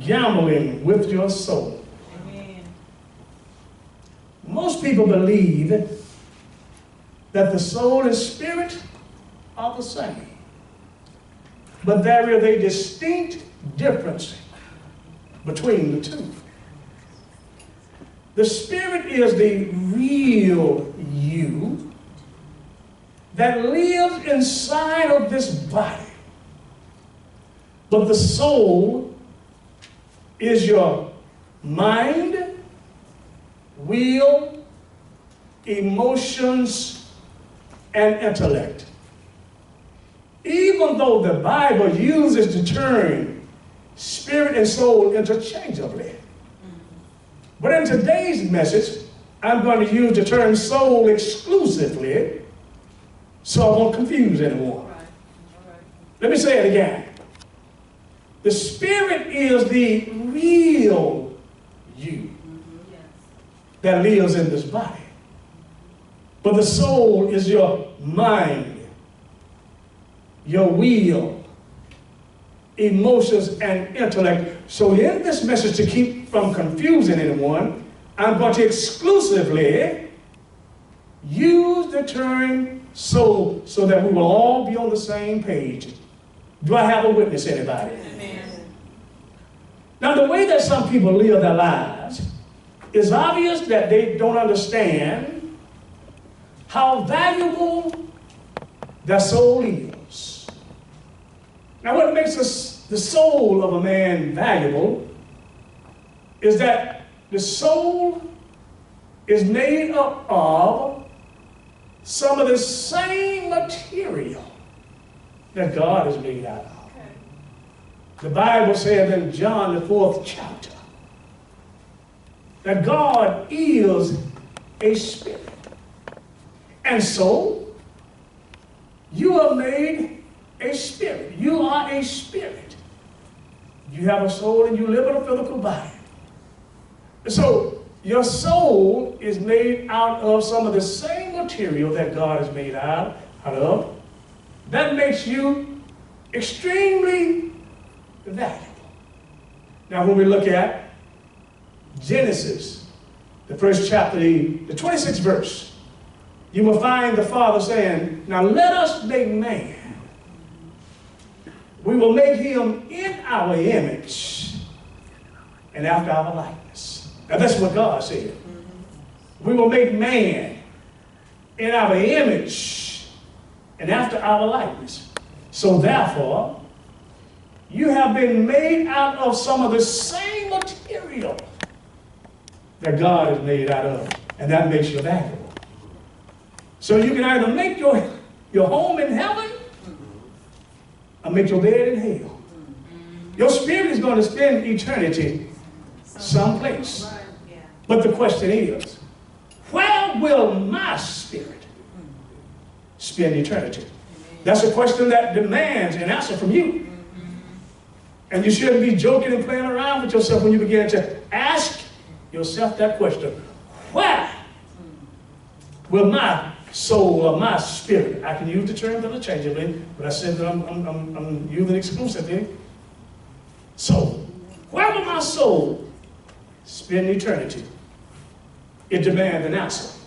gambling with your soul. Amen. Most people believe that the soul and spirit are the same. But there is a distinct difference between the two. The spirit is the real you that lives inside of this body. But the soul is your mind, will, emotions, and intellect. Even though the Bible uses the term spirit and soul interchangeably. But in today's message, I'm going to use the term soul exclusively, so I won't confuse anyone. Let me say it again. The spirit is the real you that lives in this body. But the soul is your mind, your will, emotions, and intellect. So in this message, to keep from confusing anyone, I'm going to exclusively use the term soul so that we will all be on the same page. Do I have a witness, anybody? Amen. Now, the way that some people live their lives is obvious that they don't understand how valuable their soul is. Now, what makes the soul of a man valuable is that the soul is made up of some of the same material that God is made out of. The Bible says in John, the 4th chapter, that God is a spirit. And so, you are made a spirit. You are a spirit. You have a soul and you live in a physical body. So, your soul is made out of some of the same material that God is made out of. That makes you extremely valuable. Now, when we look at Genesis, the 1st chapter, the 26th verse, you will find the Father saying, now let us make man. We will make him in our image and after our likeness. Now, that's what God said. We will make man in our image and after our likeness. So therefore, you have been made out of some of the same material that God is made out of, and that makes you valuable. So you can either make your home in heaven or make your bed in hell. Your spirit is going to spend eternity someplace. But the question is, where will my spirit spend eternity? That's a question that demands an answer from you. And you shouldn't be joking and playing around with yourself when you begin to ask yourself that question. Where will my soul or my spirit, I can use the term interchangeably, but I said that I'm using exclusively. So, where will my soul spend eternity? It demands an answer.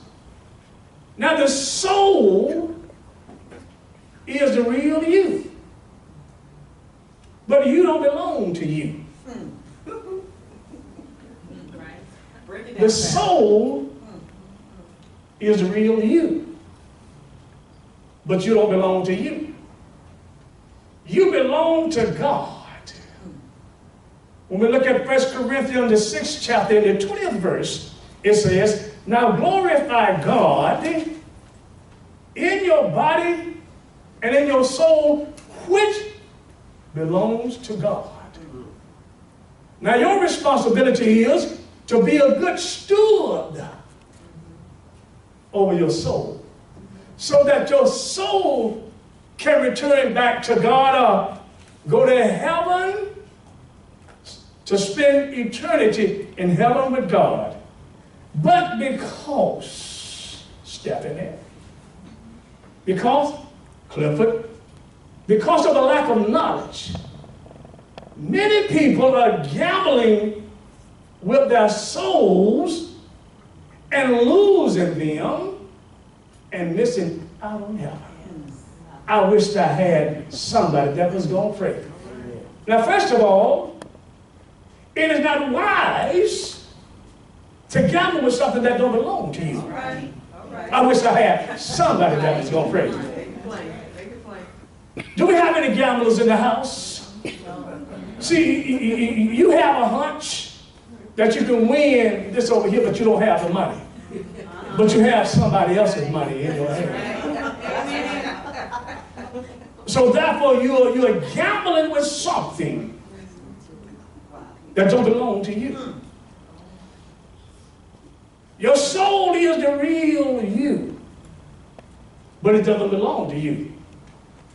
Now, the soul is the real you. But you don't belong to you. The soul is the real you. But you don't belong to you. You belong to God. When we look at 1 Corinthians, the 6th chapter, in the 20th verse, it says, now glorify God in your body and in your soul, which belongs to God. Now your responsibility is to be a good steward over your soul, so that your soul can return back to God or go to heaven to spend eternity in heaven with God. But because, Stephanie, because, Clifford, because of the lack of knowledge, Many people are gambling with their souls and losing them and missing out on heaven. I wished I had somebody that was going to pray. Now, first of all, it is not wise to gamble with something that don't belong to you. I wish I had somebody that was going to pray. Do we have any gamblers in the house? See, you have a hunch that you can win this over here, but you don't have the money. But you have somebody else's money in your hand. So therefore, you're gambling with something that don't belong to you. Your soul is the real you, but it doesn't belong to you.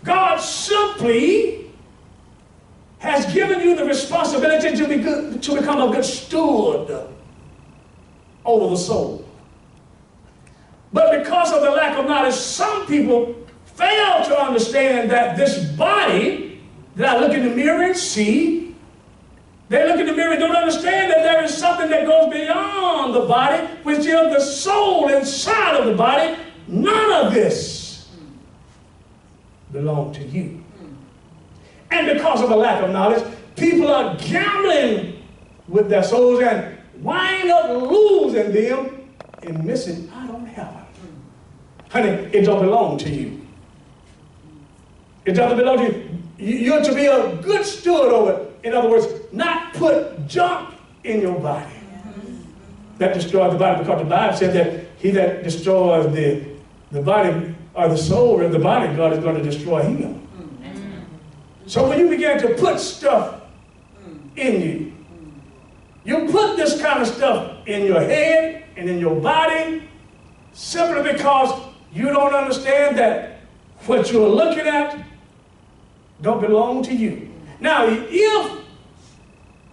God simply has given you the responsibility to become a good steward over the soul. But because of the lack of knowledge, some people fail to understand that this body that I look in the mirror and see, they look in the mirror and don't understand that there is something that goes beyond the body, which is the soul inside of the body. None of this belongs to you. And because of a lack of knowledge, people are gambling with their souls and wind up losing them and missing out on heaven. Honey, it don't belong to you. It doesn't belong to you. You're to be a good steward over it. In other words, not put junk in your body that destroys the body, because the Bible said that he that destroys the body or the soul or the body, God is going to destroy him. So when you begin to put stuff in you, you put this kind of stuff in your head and in your body simply because you don't understand that what you're looking at don't belong to you. Now, if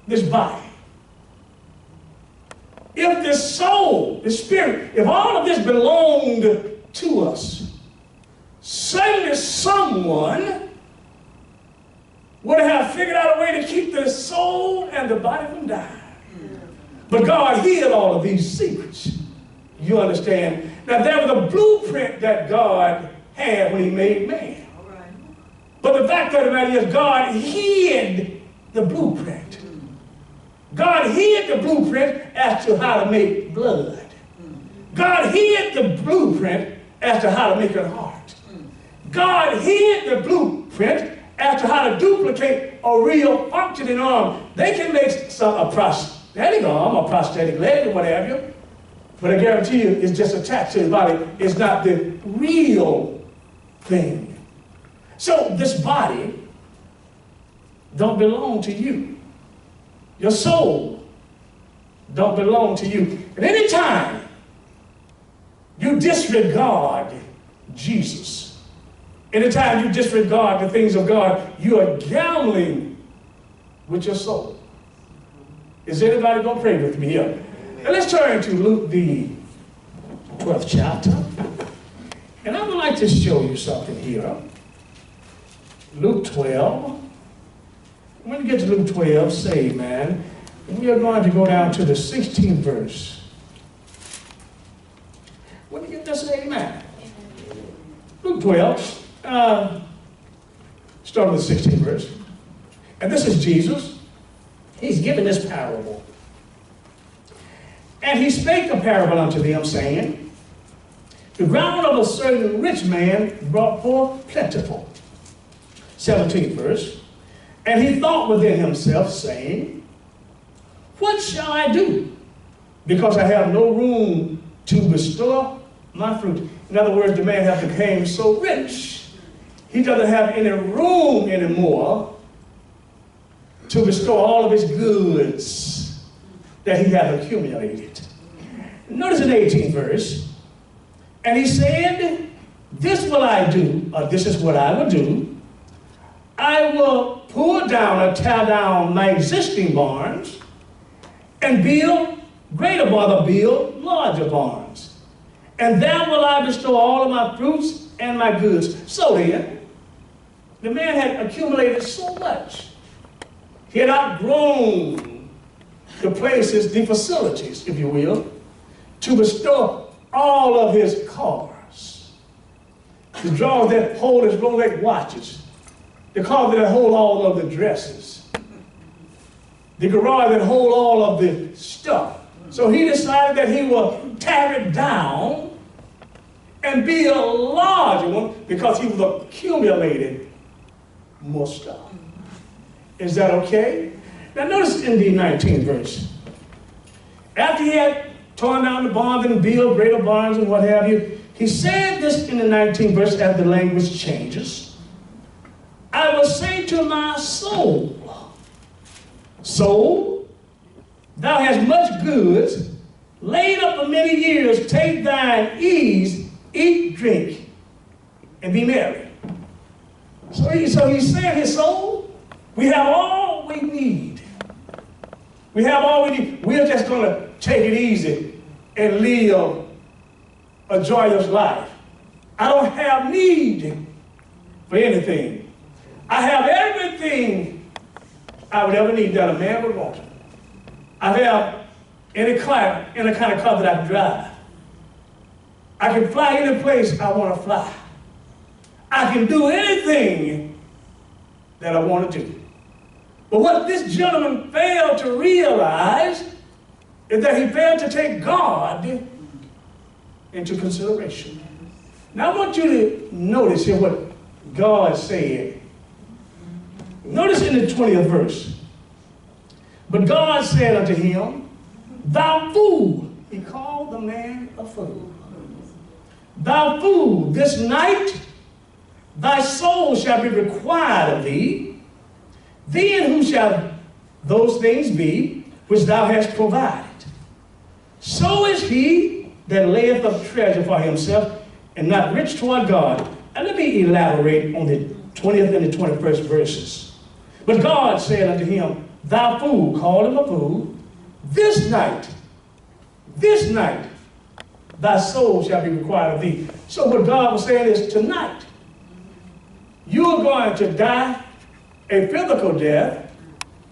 this body, if this soul, the spirit, if all of this belonged to us, certainly someone would have figured out a way to keep the soul and the body from dying. But God hid all of these secrets. You understand? Now, there was a blueprint that God had when he made man. But the fact of the matter is, God hid the blueprint. God hid the blueprint as to how to make blood. God hid the blueprint as to how to make a heart. God hid the blueprint as to how to duplicate a real functioning arm. They can make a prosthetic arm, a prosthetic leg, or what have you, but I guarantee you it's just attached to his body. It's not the real thing. So this body don't belong to you. Your soul don't belong to you. And any time you disregard Jesus, anytime you disregard the things of God, you are gambling with your soul. Is anybody going to pray with me here? Now let's turn to Luke, the 12th chapter. And I would like to show you something here. Luke 12. When you get to Luke 12, say amen. And we are going to go down to the 16th verse. When you get there, say amen. Luke 12, starting with the 16th verse. And this is Jesus. He's given this parable. And he spake a parable unto them, saying, the ground of a certain rich man brought forth plentiful. 17th verse. And he thought within himself, saying, what shall I do? Because I have no room to bestow my fruit. In other words, the man has become so rich, he doesn't have any room anymore to bestow all of his goods that he has accumulated. Notice in the 18th verse, and he said, this will I do, or this is what I will do. I will pull down or tear down my existing barns and build greater barns, or build larger barns. And there will I bestow all of my fruits and my goods. So then, the man had accumulated so much. He had outgrown the places, the facilities, if you will, to bestow all of his cars. The drawers that hold his Rolex watches. The cars that hold all of the dresses. The garage that hold all of the stuff. So he decided that he will tear it down and be a larger one because he was accumulating more stuff. Is that okay? Now notice in the 19th verse. After he had torn down the barns and built greater barns and what have you, he said this in the 19th verse as the language changes. I will say to my soul, soul, thou hast much goods, laid up for many years, take thine ease, eat, drink, and be merry. So he's saying, his soul, we have all we need. We have all we need. We're just going to take it easy and live a joyous life. I don't have need for anything. I have everything I would ever need that a man would want. I have any kind of car that I can drive. I can fly any place I want to fly. I can do anything that I want to do. But what this gentleman failed to realize is that he failed to take God into consideration. Now I want you to notice here what God said. Notice in the 20th verse. But God said unto him, thou fool. He called the man a fool. Thou fool, this night thy soul shall be required of thee. Then who shall those things be which thou hast provided? So is he that layeth up treasure for himself and not rich toward God. And let me elaborate on the 20th and the 21st verses. But God said unto him, thou fool, called him a fool, this night, thy soul shall be required of thee. So what God was saying is, tonight, you're going to die a physical death,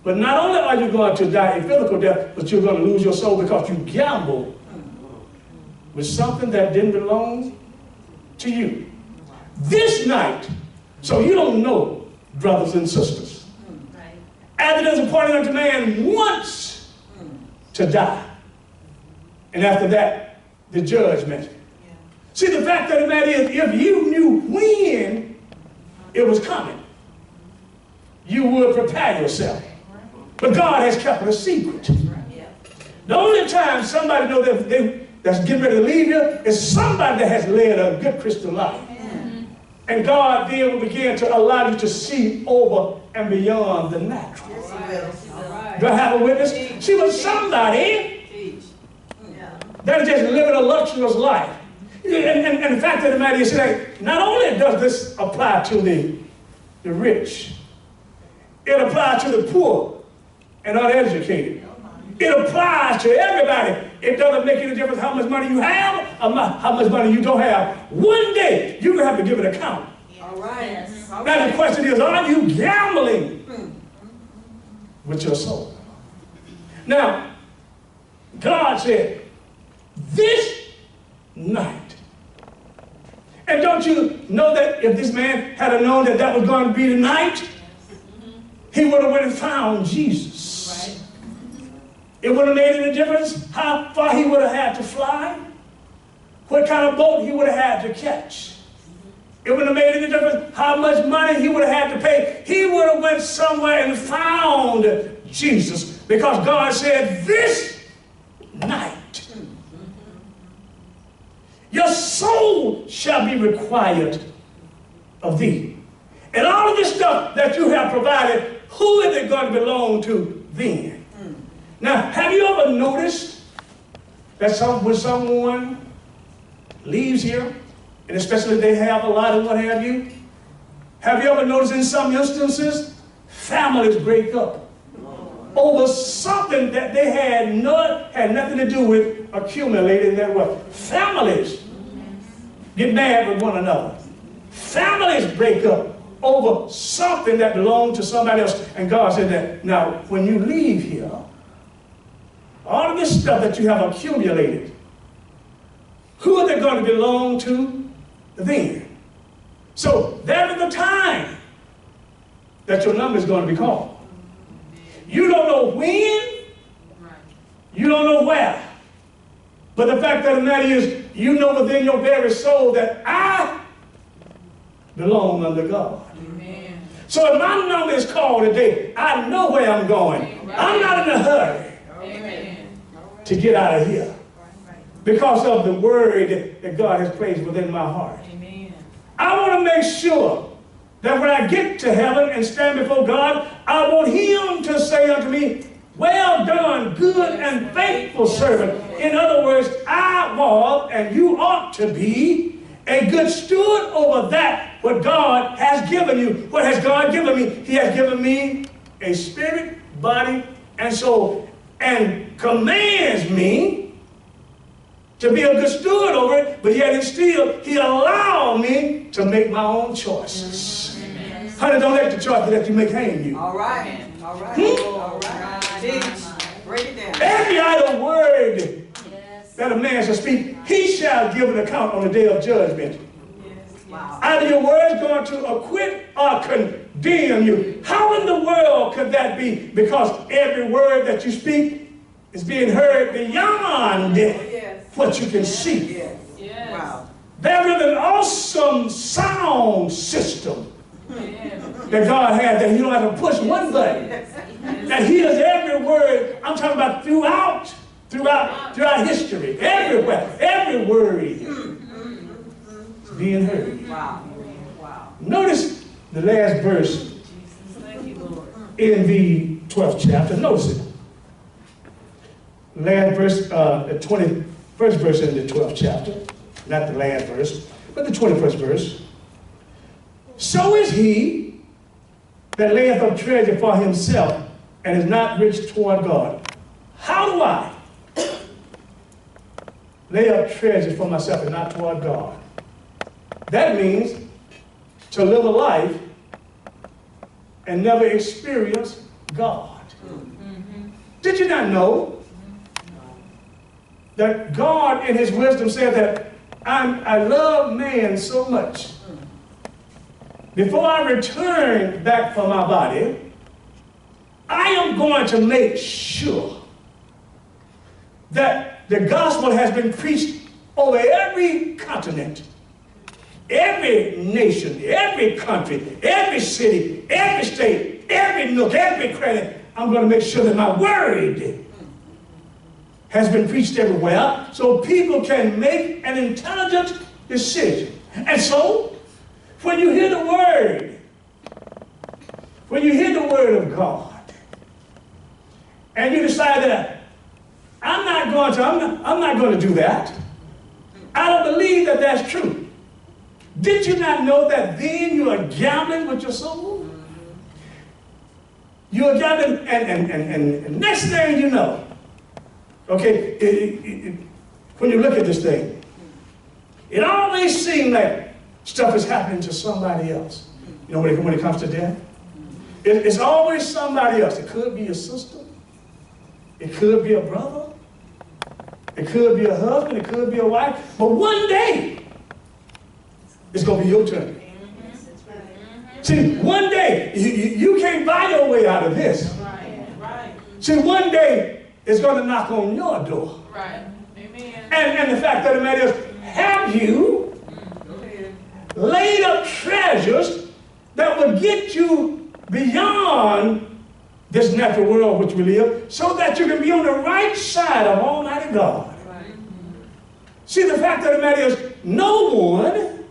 but not only are you going to die a physical death, but you're going to lose your soul because you gambled with something that didn't belong to you. This night, so you don't know, brothers and sisters, as it is appointed unto man once to die. And after that, the judgment. Yeah. See, the fact of the matter is, if you knew when it was coming, you would prepare yourself. But God has kept it a secret. Yeah. The only time somebody knows that's getting ready to leave you is somebody that has led a good Christian life. Yeah. And God then will begin to allow you to see over and beyond the natural. Yes, do I have a witness? She was somebody that is just living a luxurious life. And the fact of the matter is that not only does this apply to the rich, it applies to the poor and uneducated. It applies to everybody. It doesn't make any difference how much money you have or how much money you don't have. One day, you're going to have to give an account. All right. Yes. Now the question is, are you gambling with your soul? Now, God said, this night. And don't you know that if this man had known that that was going to be the night, he would have went and found Jesus. Right. It wouldn't have made any difference how far he would have had to fly, what kind of boat he would have had to catch. It wouldn't have made any difference how much money he would have had to pay. He would have went somewhere and found Jesus, because God said, this night, your soul shall be required of thee. And all of this stuff that you have provided, who is it going to belong to then? Now, have you ever noticed that when someone leaves here, and especially if they have a lot of what have you ever noticed in some instances, families break up over something that they had nothing to do with accumulating their wealth. Families get mad with one another. Families break up over something that belonged to somebody else. And God said that, now, when you leave here, all of this stuff that you have accumulated, who are they going to belong to then? So that is the time that your number is going to be called. You don't know when, you don't know where. But the fact of the matter is, you know within your very soul that I belong under God. Amen. So if my number is called today, I know where I'm going. Amen. I'm not in a hurry to get out of here because of the word that God has placed within my heart. Amen. I want to make sure that when I get to heaven and stand before God, I want him to say unto me, well done, good and faithful servant. In other words, I was, and you ought to be, a good steward over that what God has given you. What has God given me? He has given me a spirit, body, and soul, and commands me to be a good steward over it, but yet and still, he allowed me to make my own choices. Amen. Honey, don't let the choices that you make hang you. All right. All right. All right. Break it down. Every idle word that a man shall speak, he shall give an account on the day of judgment. Wow. Either your words going to acquit or condemn you. How in the world could that be? Because every word that you speak is being heard beyond what you can see. Yes. Yes. Wow. There is an awesome sound system that God has that you don't have to push one button. That hears every word. I'm talking about throughout history. Everywhere. Every word is being heard. Wow. Wow. Notice the last verse in the 12th chapter. Notice it. Last verse, the 21st verse in the 12th chapter. Not the last verse, but the 21st verse. So is he that layeth up treasure for himself and is not rich toward God. How do I lay up treasure for myself and not toward God? That means to live a life and never experience God. Mm-hmm. Did you not know that God in his wisdom said that I love man so much. Before I return back for my body, I am going to make sure that the gospel has been preached over every continent, every nation, every country, every city, every state, every nook, every credit. I'm going to make sure that my word has been preached everywhere so people can make an intelligent decision. And so, when you hear the word, of God, and you decide that I'm not going to do that, I don't believe that that's true. Did you not know that then you are gambling with your soul? You are gambling, and next thing you know, okay, when you look at this thing, it always seems like stuff is happening to somebody else. You know, when it comes to death, it's always somebody else. It could be a sister. It could be a brother. It could be a husband. It could be a wife. But one day, it's going to be your turn. See, one day, you can't buy your way out of this. See, one day, it's going to knock on your door. Right. Amen. And the fact of the matter is, have you laid up treasures that will get you beyond this natural world which we live, so that you can be on the right side of Almighty God? Right. See, the fact of the matter is, no one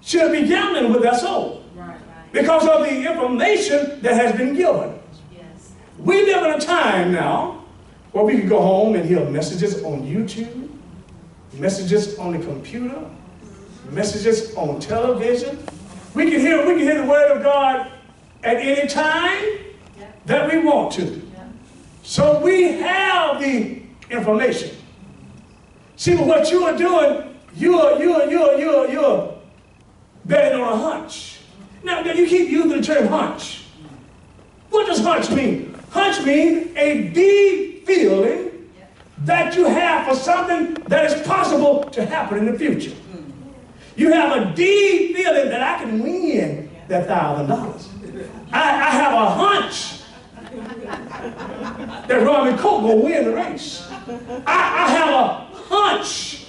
should be gambling with their soul. Right. Because of the information that has been given. Yes. We live in a time now where we can go home and hear messages on YouTube, messages on the computer, messages on television. We can hear the word of God at any time that we want to. So we have the information. See, but what you are doing, you're betting on a hunch. Now you keep using the term hunch. What does hunch mean? Hunch means a deep feeling that you have for something that is possible to happen in the future. You have a deep feeling that I can win that $1,000. I have a hunch that Robbie Cook will win the race. I have a hunch.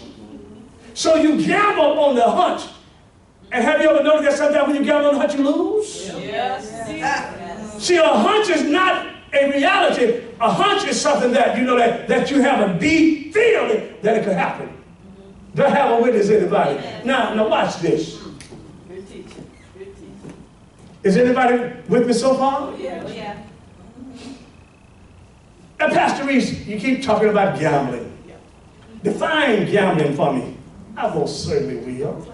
So you gamble on the hunch. And have you ever noticed that sometimes when you gamble on the hunch, you lose? Yes. See, a hunch is not a reality. A hunch is something that you know that you have a deep feeling that it could happen. Do I have a witness, anybody? Now watch this. Good teaching. Good teaching. Is anybody with me so far? Yeah. Now, Pastor Reese, you keep talking about gambling. Define gambling for me. I most certainly will.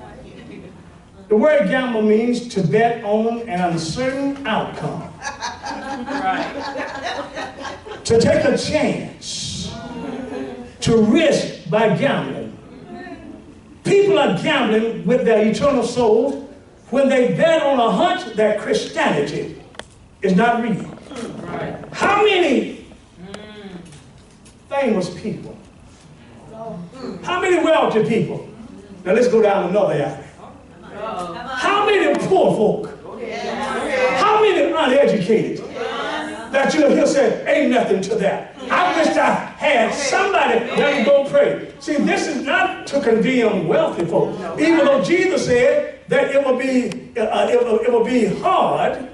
The word gamble means to bet on an uncertain outcome. Right. To take a chance. To risk by gambling. People are gambling with their eternal souls when they bet on a hunch that Christianity is not real. Right. How many famous people? How many wealthy people? Now let's go down another alley. How many poor folk? How many uneducated? That you'll hear say, ain't nothing to that. I wish I had somebody that would go pray. See, this is not to condemn wealthy folk. Even though Jesus said that it will be hard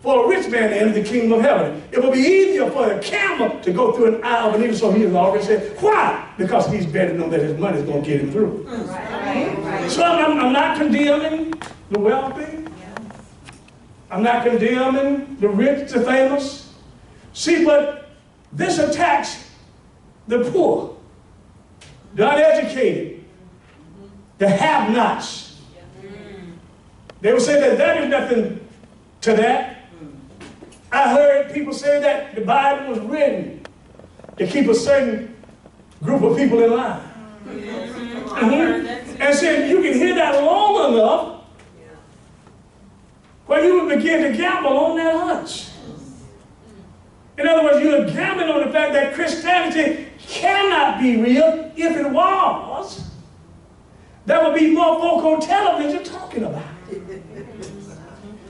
for a rich man to enter the kingdom of heaven. It will be easier for a camel to go through an eye of a needle. So he has already said, why? Because he's betting on that his money is going to get him through. So I'm not condemning the wealthy. I'm not condemning the rich, the famous. See, but this attacks the poor, the uneducated, the have-nots. They will say that there is nothing to that. I heard people say that the Bible was written to keep a certain group of people in line. And said you can hear that long enough where you would begin to gamble on that hunch. In other words, you're gambling on the fact that Christianity cannot be real. If it was, there would be more folk on television talking about it.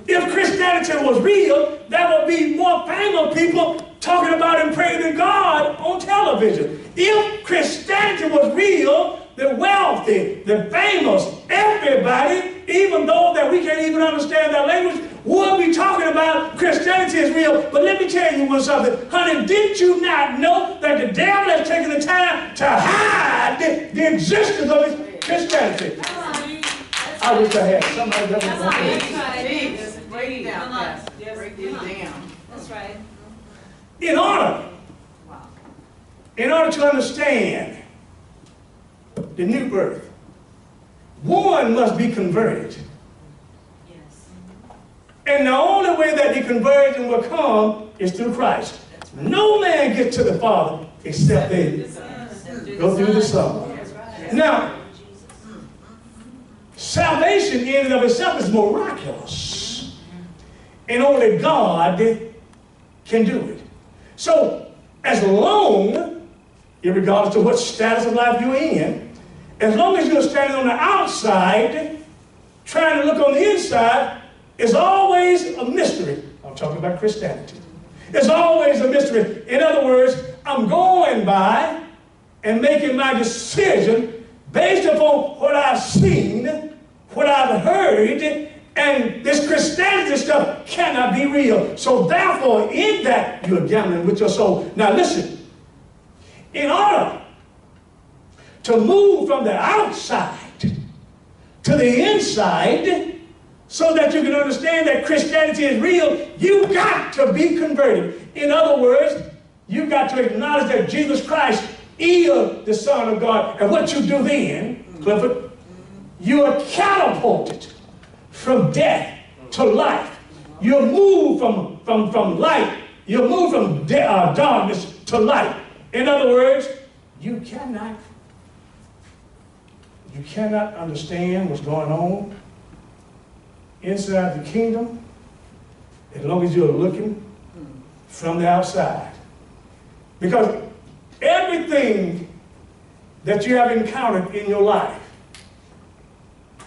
If Christianity was real, there would be more famous people talking about and praying to God on television. If Christianity was real, the wealthy, the famous, everybody, even though that we can't even understand their language, would be talking about Christianity is real. But let me tell you something. Honey, did you not know that the devil has taken the time to hide the existence of his Christianity? I wish I had somebody that was going to Break it down, Pastor. Break it down. That's right. In order to understand the new birth, one must be converted. Yes. And the only way that the conversion will come is through Christ. No man gets to the Father except they go through the Son. Now, salvation in and of itself is miraculous. And only God can do it. So, as long, regardless of what status of life you're in, as long as you're standing on the outside, trying to look on the inside, it's always a mystery. I'm talking about Christianity. It's always a mystery. In other words, I'm going by and making my decision based upon what I've seen, what I've heard, and this Christianity stuff cannot be real. So therefore, in that, you're gambling with your soul. Now listen, in order to move from the outside to the inside, so that you can understand that Christianity is real, you got to be converted. In other words, you got to acknowledge that Jesus Christ is the Son of God. And what you do then, Clifford, you are catapulted from death to life. You move from light. You move from darkness to light. In other words, you cannot understand what's going on inside the kingdom as long as you're looking from the outside. Because everything that you have encountered in your life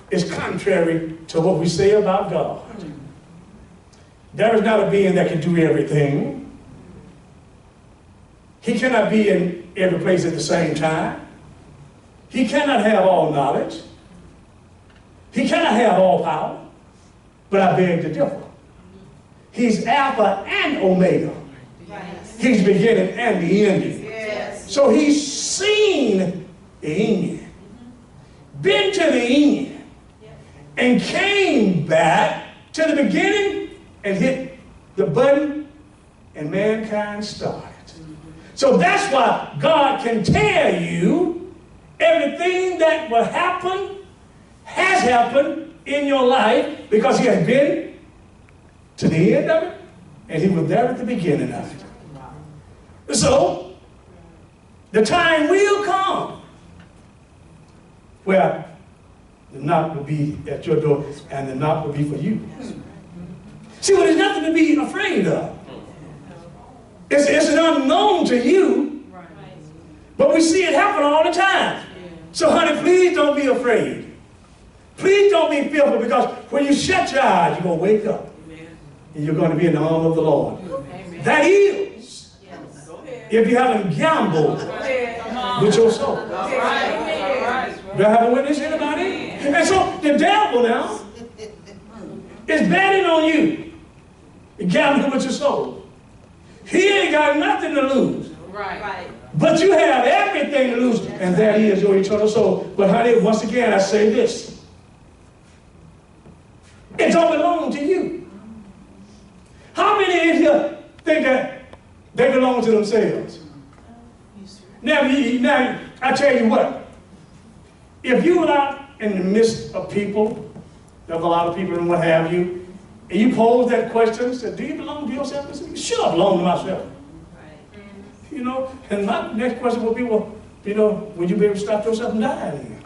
is contrary to what we say about God. There is not a being that can do everything. He cannot be in every place at the same time. He cannot have all knowledge. He cannot have all power. But I beg to differ. He's Alpha and Omega. He's the beginning and the ending. Yes. So he's seen the end, been to the end, and came back to the beginning and hit the button, and mankind started. So that's why God can tell you everything that will happen, has happened in your life, because he has been to the end of it, and he was there at the beginning of it. So, the time will come where the knock will be at your door, and the knock will be for you. See, well, there's nothing to be afraid of. It's an unknown to you, but we see it happen all the time. So, honey, please don't be afraid. Please don't be fearful, because when you shut your eyes, you're going to wake up. And you're going to be in the arm of the Lord. That is, if you haven't gambled with your soul. Do I have a witness, anybody? And so the devil now is betting on you, gambling with your soul. He ain't got nothing to lose. But you have everything to lose, and that is your eternal soul. But honey, once again, I say this. It don't belong to you. How many in here think that they belong to themselves? Now, I tell you what. If you were out in the midst of people, there's a lot of people and what have you, and you pose that question, say, do you belong to yourself? I say, sure, I belong to myself. You know, and my next question will be, well, you know, will you be able to stop yourself from dying?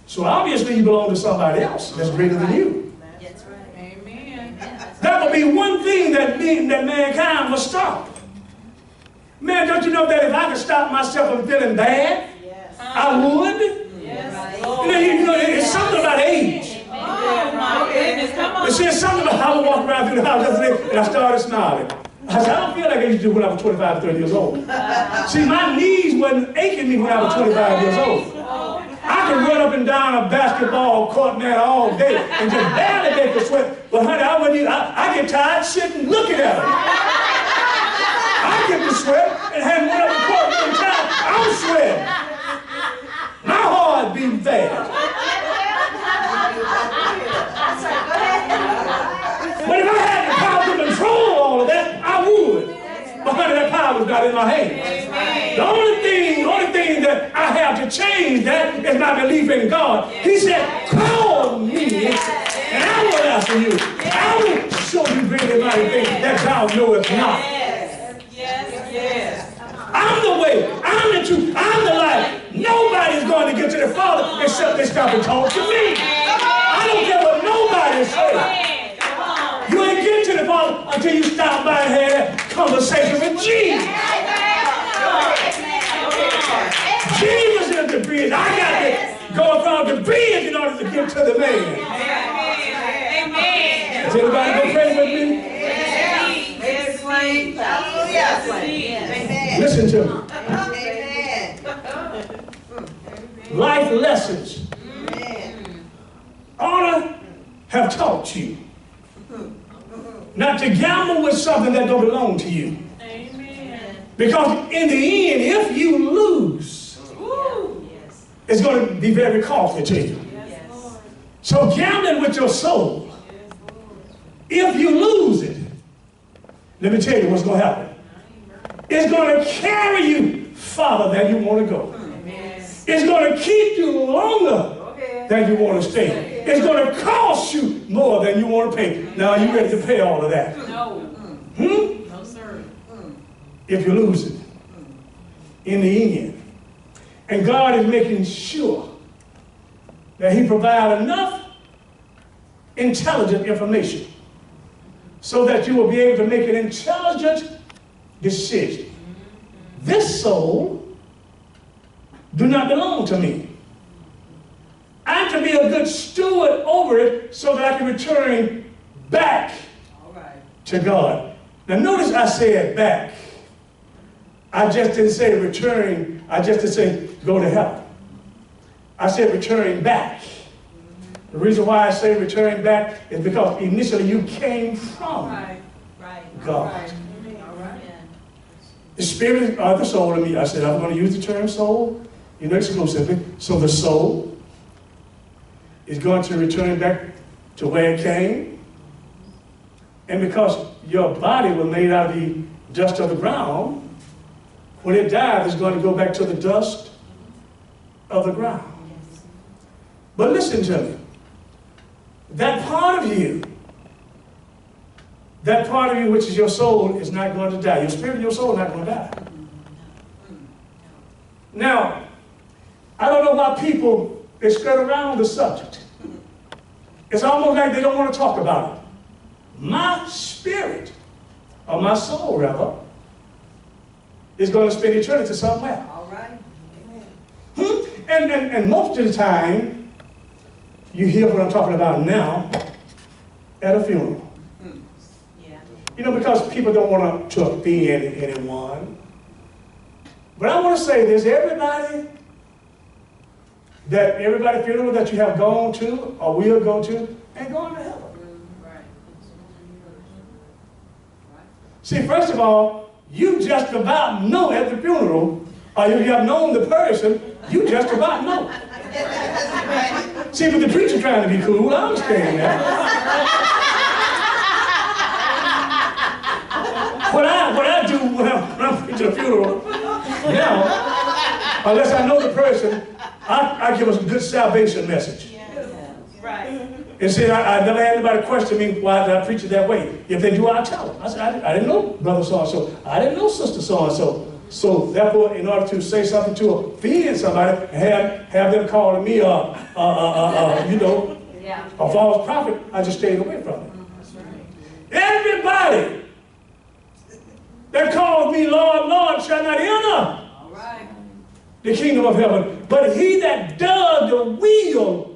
So obviously you belong to somebody else that's greater than you. That's right. Amen. That would be one thing that mankind must stop. Man, don't you know that if I could stop myself from feeling bad, I would? Yes. You know, it's something about age. Oh, my goodness. Come on. It's just something about how I walked around through the house yesterday and I started smiling. I said, I don't feel like I used to do when I was 25 to 30 years old. See, my knees wasn't aching me when I was 25 years old. I could run up and down a basketball court now all day and just barely make a sweat. But honey, I get tired sitting looking at them. I get the sweat and hadn't went up the court one time. I'm sweating. My heart beating fast. But if I had the power to control all of that, I would. But honey, that power was not in my hands. The only thing that I have to change that is my belief in God. He said, call me, and I will answer you. I will show you great and mighty things that thou knowest not. I'm the way, I'm the truth, I'm the life. Nobody's going to get to the Father except they stop and talk to me. I don't care what nobody says. You ain't getting to the Father until you stop by and have that conversation with Jesus. Jesus is the bridge. I got to go across the bridge in order to get to the man. Amen. Is anybody going to pray with me? Listen to me. Life lessons ought to have taught you not to gamble with something that don't belong to you. Because in the end, if you lose, it's going to be very costly to you. So gambling with your soul, if you lose it, let me tell you what's going to happen. It's going to carry you farther than you want to go. It's going to keep you longer than you want to stay. It's going to cost you more than you want to pay. Now, are you ready to pay all of that? No. No, sir. If you lose it in the end. And God is making sure that he provides enough intelligent information so that you will be able to make an intelligent decision. This soul do not belong to me. I'm to be a good steward over it so that I can return back to God. Now notice I said back. I just didn't say return. I just didn't say go to heaven. I said returning back. The reason why I say returning back is because initially you came from God. The spirit of the soul in me, I said I'm going to use the term soul, exclusively. So the soul is going to return back to where it came. And because your body was made out of the dust of the ground, when it dies, it's going to go back to the dust of the ground. But listen to me. That part of you which is your soul is not going to die. Your spirit and your soul are not going to die. Now, I don't know why people, they skirt around the subject. It's almost like they don't want to talk about it. My spirit, or my soul rather, is going to spend eternity somewhere. All right. And most of the time, you hear what I'm talking about now at a funeral. Because people don't want to offend anyone. But I want to say this, everybody funeral that you have gone to or will go to ain't going to heaven. See, first of all, you just about know at the funeral, or you have known the person, you just about know. See, but the preacher trying to be cool, I understand that. What I do when I'm preaching a funeral, now, unless I know the person, I give us a good salvation message. And see, I never had anybody question me why did I preach it that way. If they do, I'll tell them. I said, I didn't know brother so-and-so. I didn't know sister so-and-so. So therefore, in order to say something to offend somebody, have them calling me a false prophet, I just stayed away from it. Everybody that calls me Lord, Lord shall not enter the kingdom of heaven, but he that does the will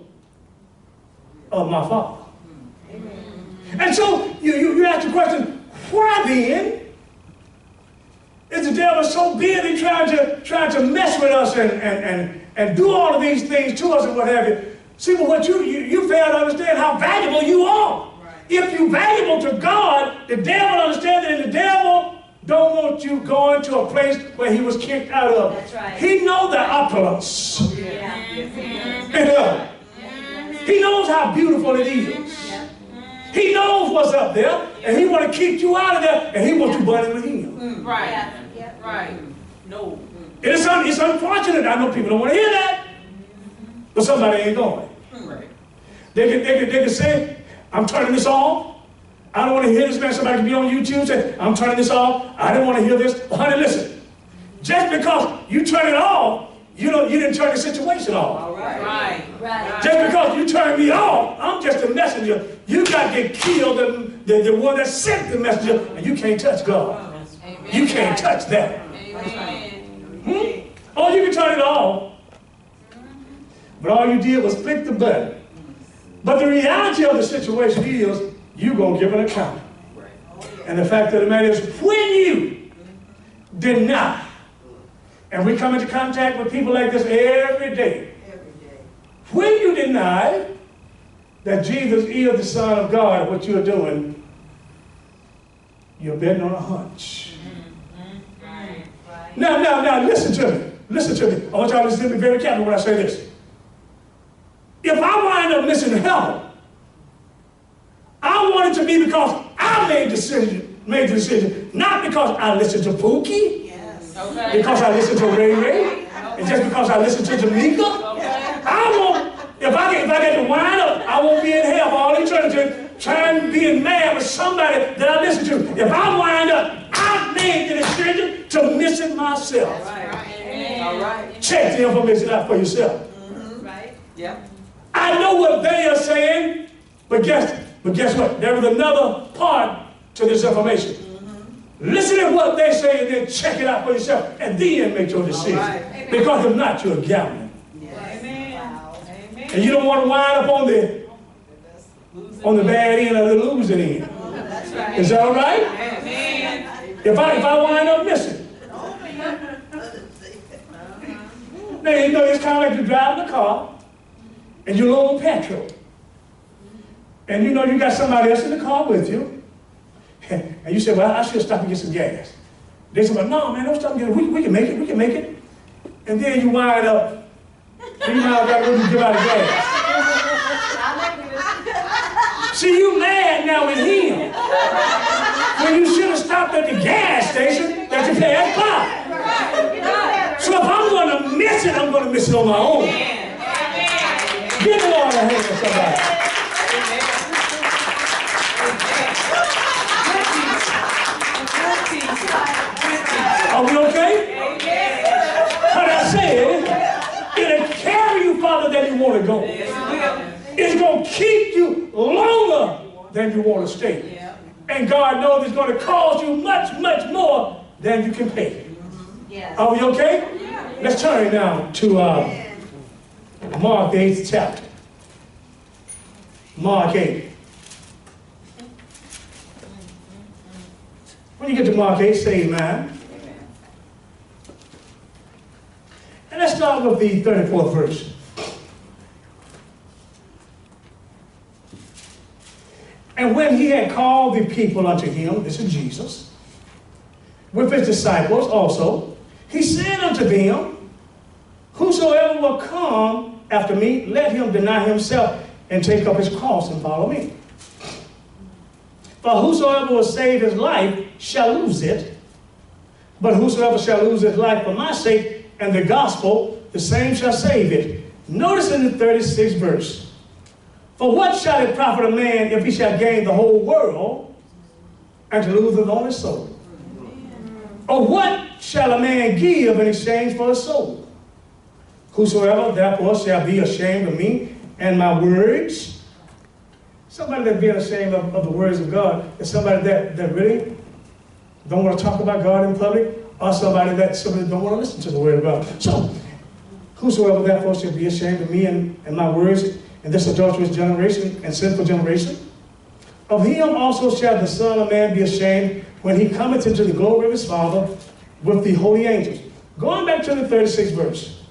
of my Father. And so you ask the question, why then is the devil so busy trying to mess with us and do all of these things to us and what have you? See, but what you fail to understand how valuable you are. If you're valuable to God, the devil understands that, and the devil don't want you going to a place where he was kicked out of. That's right. He knows the opulence. He knows how beautiful it is. He knows what's up there, and he want to keep you out of there, and he wants you burning with him. Right. No. It's unfortunate. I know people don't want to hear that, but somebody ain't going. They can say, I'm turning this off. I don't want to hear this, man. Somebody can be on YouTube and say, I'm turning this off. I didn't want to hear this. But honey, listen. Just because you turn it off, you didn't turn the situation off. All right. Just because you turn me off, I'm just a messenger. You got to get killed, the one that sent the messenger, and you can't touch God. Amen. You can't touch that. Amen. Oh, you can turn it off. But all you did was click the button. But the reality of the situation is, you're going to give an account. And the fact of the matter is, when you deny, and we come into contact with people like this every day, when you deny that Jesus is the Son of God, what you're doing, you're betting on a hunch. Now, listen to me. Listen to me. I want y'all to listen to me very carefully when I say this. If I wind up missing heaven, I want it to be because I made the decision, not because I listened to Pookie, because I listened to Ray Ray, and just because I listened to Jamaica. I won't, if I get to wind up, I won't be in hell for all eternity trying to be mad with somebody that I listen to. If I wind up, I made the decision to miss it myself. All right. Check the information out for yourself. Yep. I know what they are saying. But guess what? There is another part to this information. Listen to what they say and then check it out for yourself and then make your decision. Right. Because if not, you're gambling. Amen. Amen. And you don't want to wind up on the bad end or the losing end. That's right. Is that all right? Amen. If I wind up missing. Now, you know, it's kind of like you're driving a car and you're low on petrol. And you know you got somebody else in the car with you. And you say, well, I should stop and get some gas. They say, well, no, man, don't stop and get it. We can make it. We can make it. And then you wind up 3 miles down the road to give out of gas. See, you mad now with him. When you should have stopped at the gas station that you passed by. So if I'm going to miss it, I'm going to miss it on my own. Give the Lord a hand to somebody. Are we okay? But I said, it'll carry you farther than you want to go. It's going to keep you longer than you want to stay. And God knows it's going to cost you much, much more than you can pay. Are we okay? Let's turn now to Mark, the 8th chapter. Mark 8. When you get to Mark 8, say amen. And let's start with the 34th verse. And when he had called the people unto him, this is Jesus, with his disciples also, he said unto them, whosoever will come after me, let him deny himself and take up his cross and follow me. For whosoever will save his life shall lose it, but whosoever shall lose his life for my sake and the gospel, the same shall save it. Notice in the 36th verse, for what shall it profit a man if he shall gain the whole world and to lose his own soul? Or what shall a man give in exchange for his soul? Whosoever therefore shall be ashamed of me and my words. Somebody that's being ashamed of the words of God is somebody that really don't want to talk about God in public, or somebody that simply don't want to listen to the word of God. So, whosoever therefore shall be ashamed of me and my words in this adulterous generation and sinful generation, of him also shall the Son of Man be ashamed when he cometh into the glory of his Father with the holy angels. Going back to the 36th verse.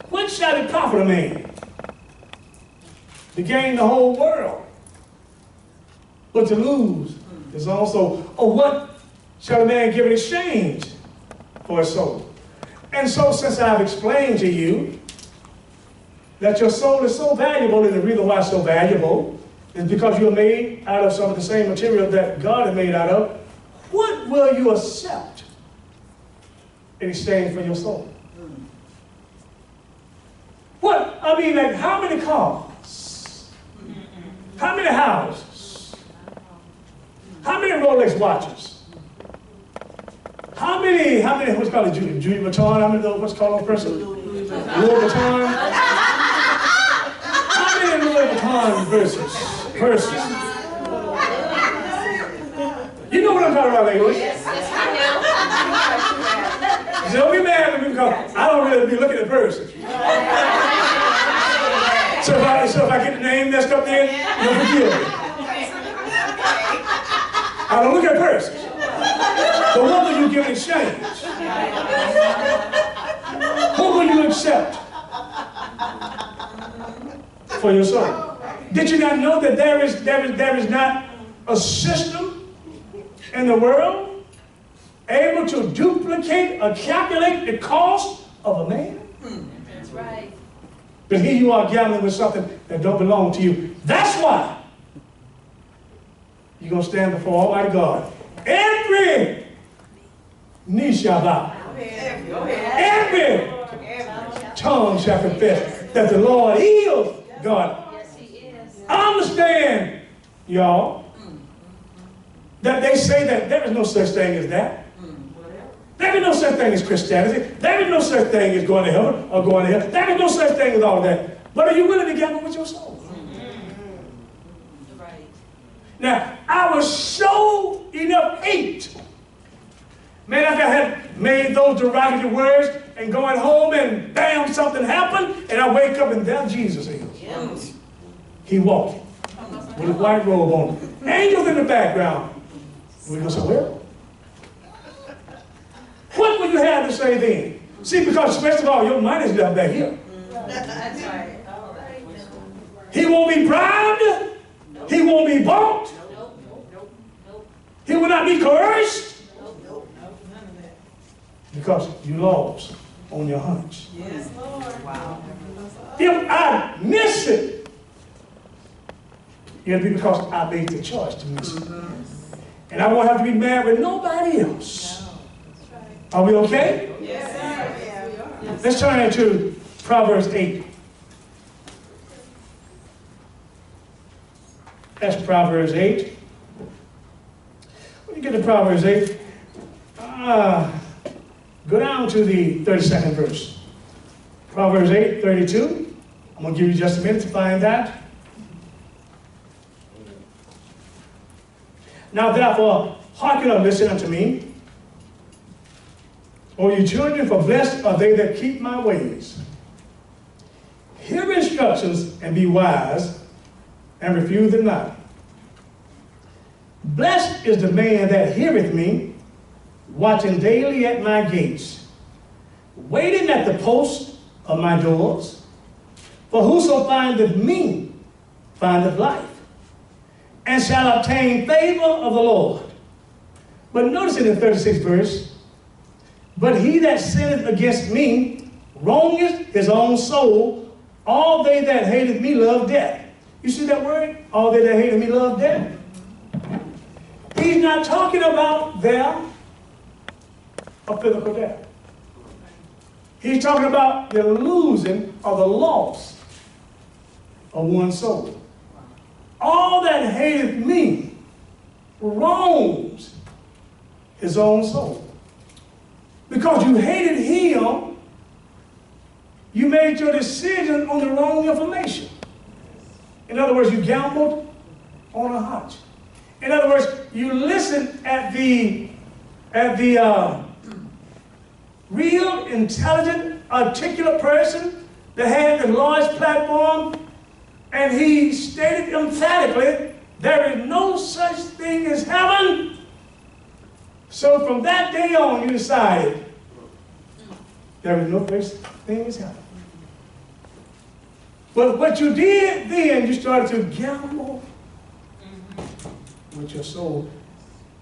What shall it profit a man to gain the whole world, but to lose his own soul? Or what shall a man give in exchange for his soul? And so, since I've explained to you that your soul is so valuable, and the reason why it's so valuable is because you're made out of some of the same material that God is made out of, what will you accept in exchange for your soul? What? I mean, like, how many cars? How many houses? How many Rolex watches? How many, what's called a Louis Vuitton? How many, what's called a person? Louis Vuitton? How many Louis Vuitton purses? You know what I'm talking about, ladies? Yes, I know. Don't be mad at me because I don't really be looking at purses. So if I get the name messed up there, you'll forgive me. I don't look at purses. But what will you give in exchange? What will you accept for your soul? Did you not know that there is not a system in the world able to duplicate or calculate the cost of a man? That's right. But here you are gambling with something that don't belong to you. That's why you're going to stand before Almighty God. Every knee shall bow. Every tongue shall confess that the Lord is God. Yes, he is. Understand, y'all, that they say that there is no such thing as that. There is no such thing as Christianity. There is no such thing as going to heaven or going to hell. There is no such thing as all of that. But are you willing to gamble with your soul? Now, I was so enough hate. Man, after I had made those derogatory words and going home and bam, something happened, and I wake up and there Jesus is. He walking with a white robe on. Angels in the background. We go say, well, what will you have to say then? See, because first of all, your money's left back here. That's right. He won't be bribed. He won't be bought. He will not be coerced. Because you lost on your hunch. Yes, Lord. Wow. If I miss it, it'll be because I made the choice to miss it. And I won't have to be mad with nobody else. Are we okay? Yes, sir. Yes, we are. Let's turn into Proverbs 8. That's Proverbs 8. When you get to Proverbs 8, go down to the 32nd verse. Proverbs 8, 32. I'm going to give you just a minute to find that. Now therefore, hearken or listen unto me. O you children, for blessed are they that keep my ways. Hear instructions and be wise, and refuse them not. Blessed is the man that heareth me, watching daily at my gates, waiting at the post of my doors. For whoso findeth me findeth life, and shall obtain favor of the Lord. But notice in the 36th verse, but he that sinneth against me wrongeth his own soul. All they that hated me love death. You see that word? All they that hated me love death. He's not talking about there a physical death. He's talking about the losing or the loss of one's soul. All that hated me wrongs his own soul. Because you hated him, you made your decision on the wrong information. In other words, you gambled on a hunch. In other words, you listened at the real, intelligent, articulate person that had the large platform, and he stated emphatically, there is no such thing as heaven. So from that day on, you decided, there is no such thing as heaven. But what you did then, you started to gamble with your soul.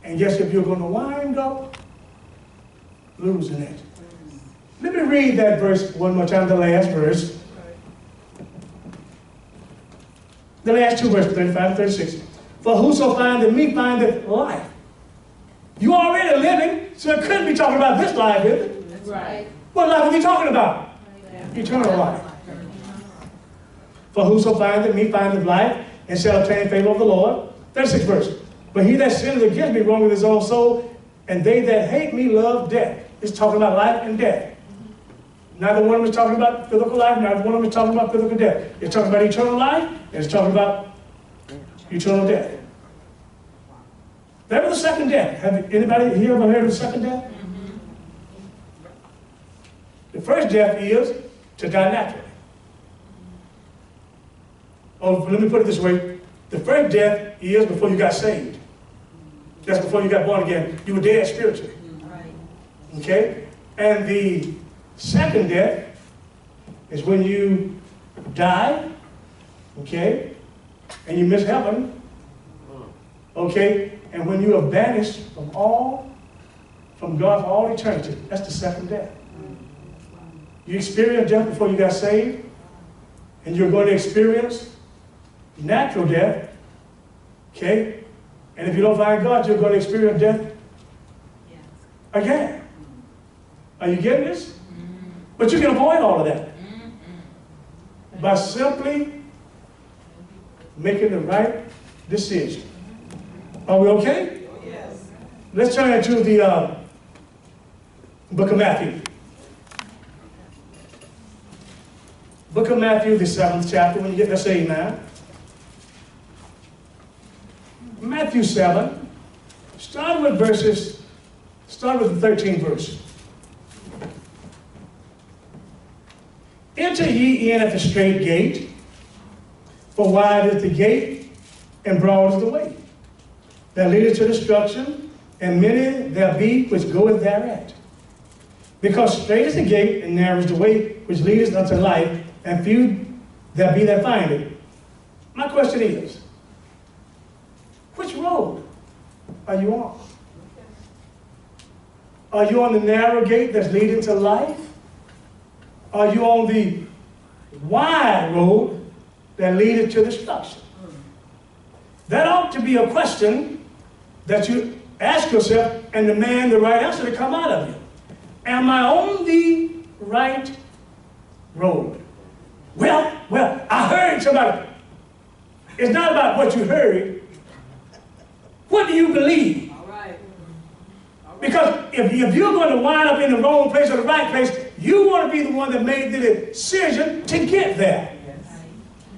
And guess if you're going to wind up losing it. Let me read that verse one more time, the last verse. The last two verses, 35 and 36. For whoso findeth me findeth life. You already living, so it couldn't be talking about this life, is it? That's right. What life are we talking about? Eternal life. For whoso findeth me findeth life, and shall obtain favor of the Lord. 36th verse. But he that sinneth against me wrongeth his own soul, and they that hate me love death. It's talking about life and death. Neither one of them is talking about physical life, neither one of them is talking about physical death. It's talking about eternal life, and it's talking about eternal death. That was the second death. Have anybody here ever heard of the second death? The first death is to die naturally. Oh, let me put it this way. The first death is before you got saved. That's before you got born again. You were dead spiritually. Okay? And the second death is when you die, okay, and you miss heaven, okay, and when you are banished from God for all eternity. That's the second death. You experienced death before you got saved, and you're going to experience natural death, okay? And if you don't find God, you're going to experience death again. Are you getting this? But you can avoid all of that by simply making the right decision. Are we okay? Yes. Let's turn to the book of Matthew. Book of Matthew, the 7th chapter, when you get there, say amen. Matthew 7, start with the 13th verse. Enter ye in at the straight gate, for wide is the gate, and broad is the way that leadeth to destruction, and many there be which goeth thereat. Because straight is the gate, and narrow is the way which leadeth unto life, and few there be that find it. My question is, which road are you on? Are you on the narrow gate that's leading to life? Are you on the wide road that leadeth to destruction? That ought to be a question that you ask yourself and demand the right answer to come out of you. Am I on the right road? Well, I heard somebody. It's not about what you heard. What do you believe? All right. Because if you're going to wind up in the wrong place or the right place, you want to be the one that made the decision to get there. Yes.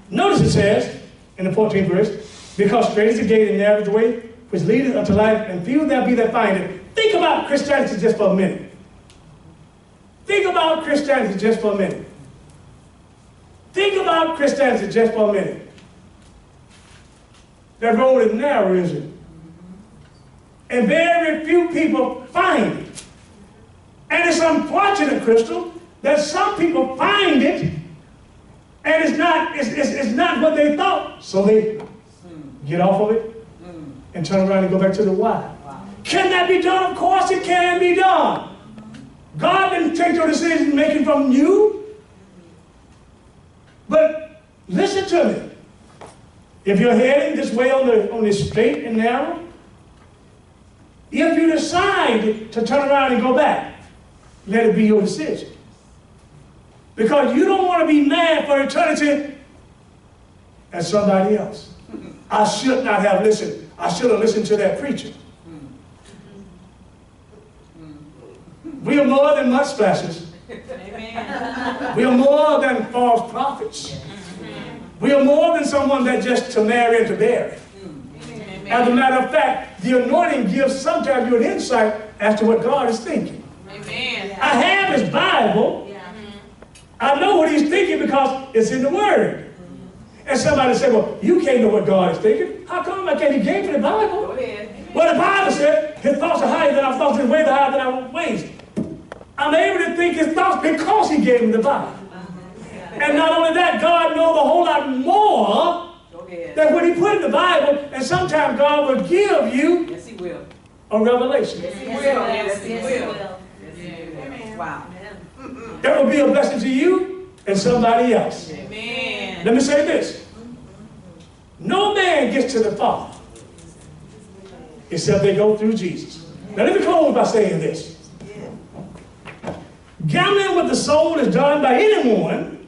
Notice it says in the 14th verse, because straight is the gate and narrow is the way which leadeth unto life, and few there be that find it. Think about Christianity just for a minute. Think about Christianity just for a minute. Think about Christianity just for a minute. That road is narrow, isn't it? And very few people find it. And it's unfortunate, Crystal, that some people find it, and it's not what they thought. So they get off of it and turn around and go back to the why. Wow. Can that be done? Of course it can be done. God didn't take your decision making from you. But listen to me. If you're heading this way on this straight and narrow, if you decide to turn around and go back, let it be your decision. Because you don't want to be mad for eternity at somebody else. I should not have listened. I should have listened to that preacher. We are more than mud splashers. Amen. We are more than false prophets. We are more than someone that just to marry and to bury. As a matter of fact, the anointing gives sometimes you an insight as to what God is thinking. Amen. I have his Bible. I know what he's thinking because it's in the Word. And somebody said, well, you can't know what God is thinking. How come? I can't? He gave me the Bible. Go ahead. Well, the Bible said, his thoughts are higher than our thoughts, his ways are higher than our ways. I'm able to think his thoughts because he gave me the Bible. And not only that, God knows a whole lot more than what he put in the Bible. And sometimes God will give you Yes, he will. a revelation. Yes, he will. Yes, Yes, he yes, will. he Yes, he will. Wow. That will be a blessing to you and somebody else. Amen. Let me say this. No man gets to the Father except they go through Jesus. Now let me close by saying this. Gambling with the soul is done by anyone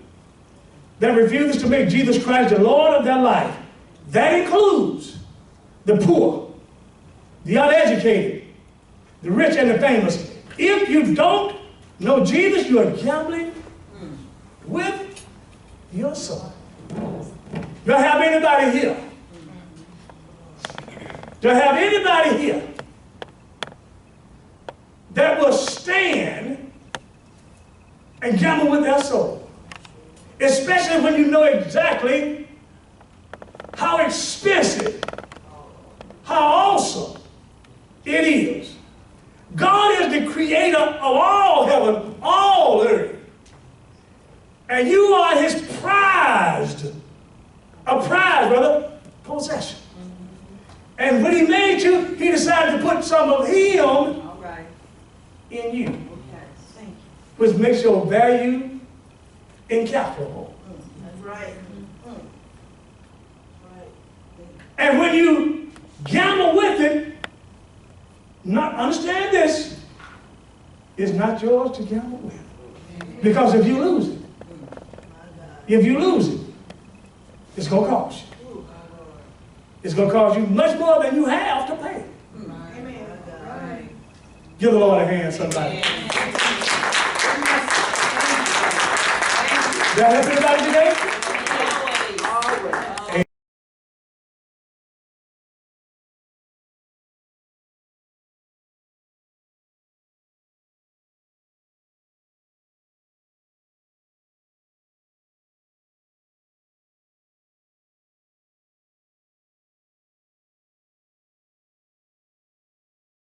that refuses to make Jesus Christ the Lord of their life. That includes the poor, the uneducated, the rich and the famous. If you don't know Jesus, you are gambling with your soul. Do I have anybody here? Do I have anybody here that will stand and gamble with their soul? Especially when you know exactly how expensive, how awesome it is. God is the creator of all heaven, all earth. And you are his prized, possession. And when he made you, he decided to put some of him All right. in you, Okay. Thank you. which makes your value incalculable. That's right. And when you gamble with it, understand this, it's not yours to gamble with. Because if you lose it, it's going to cost you. It's going to cost you much more than you have to pay. Amen. Give the Lord a hand, somebody. Did I help anybody today?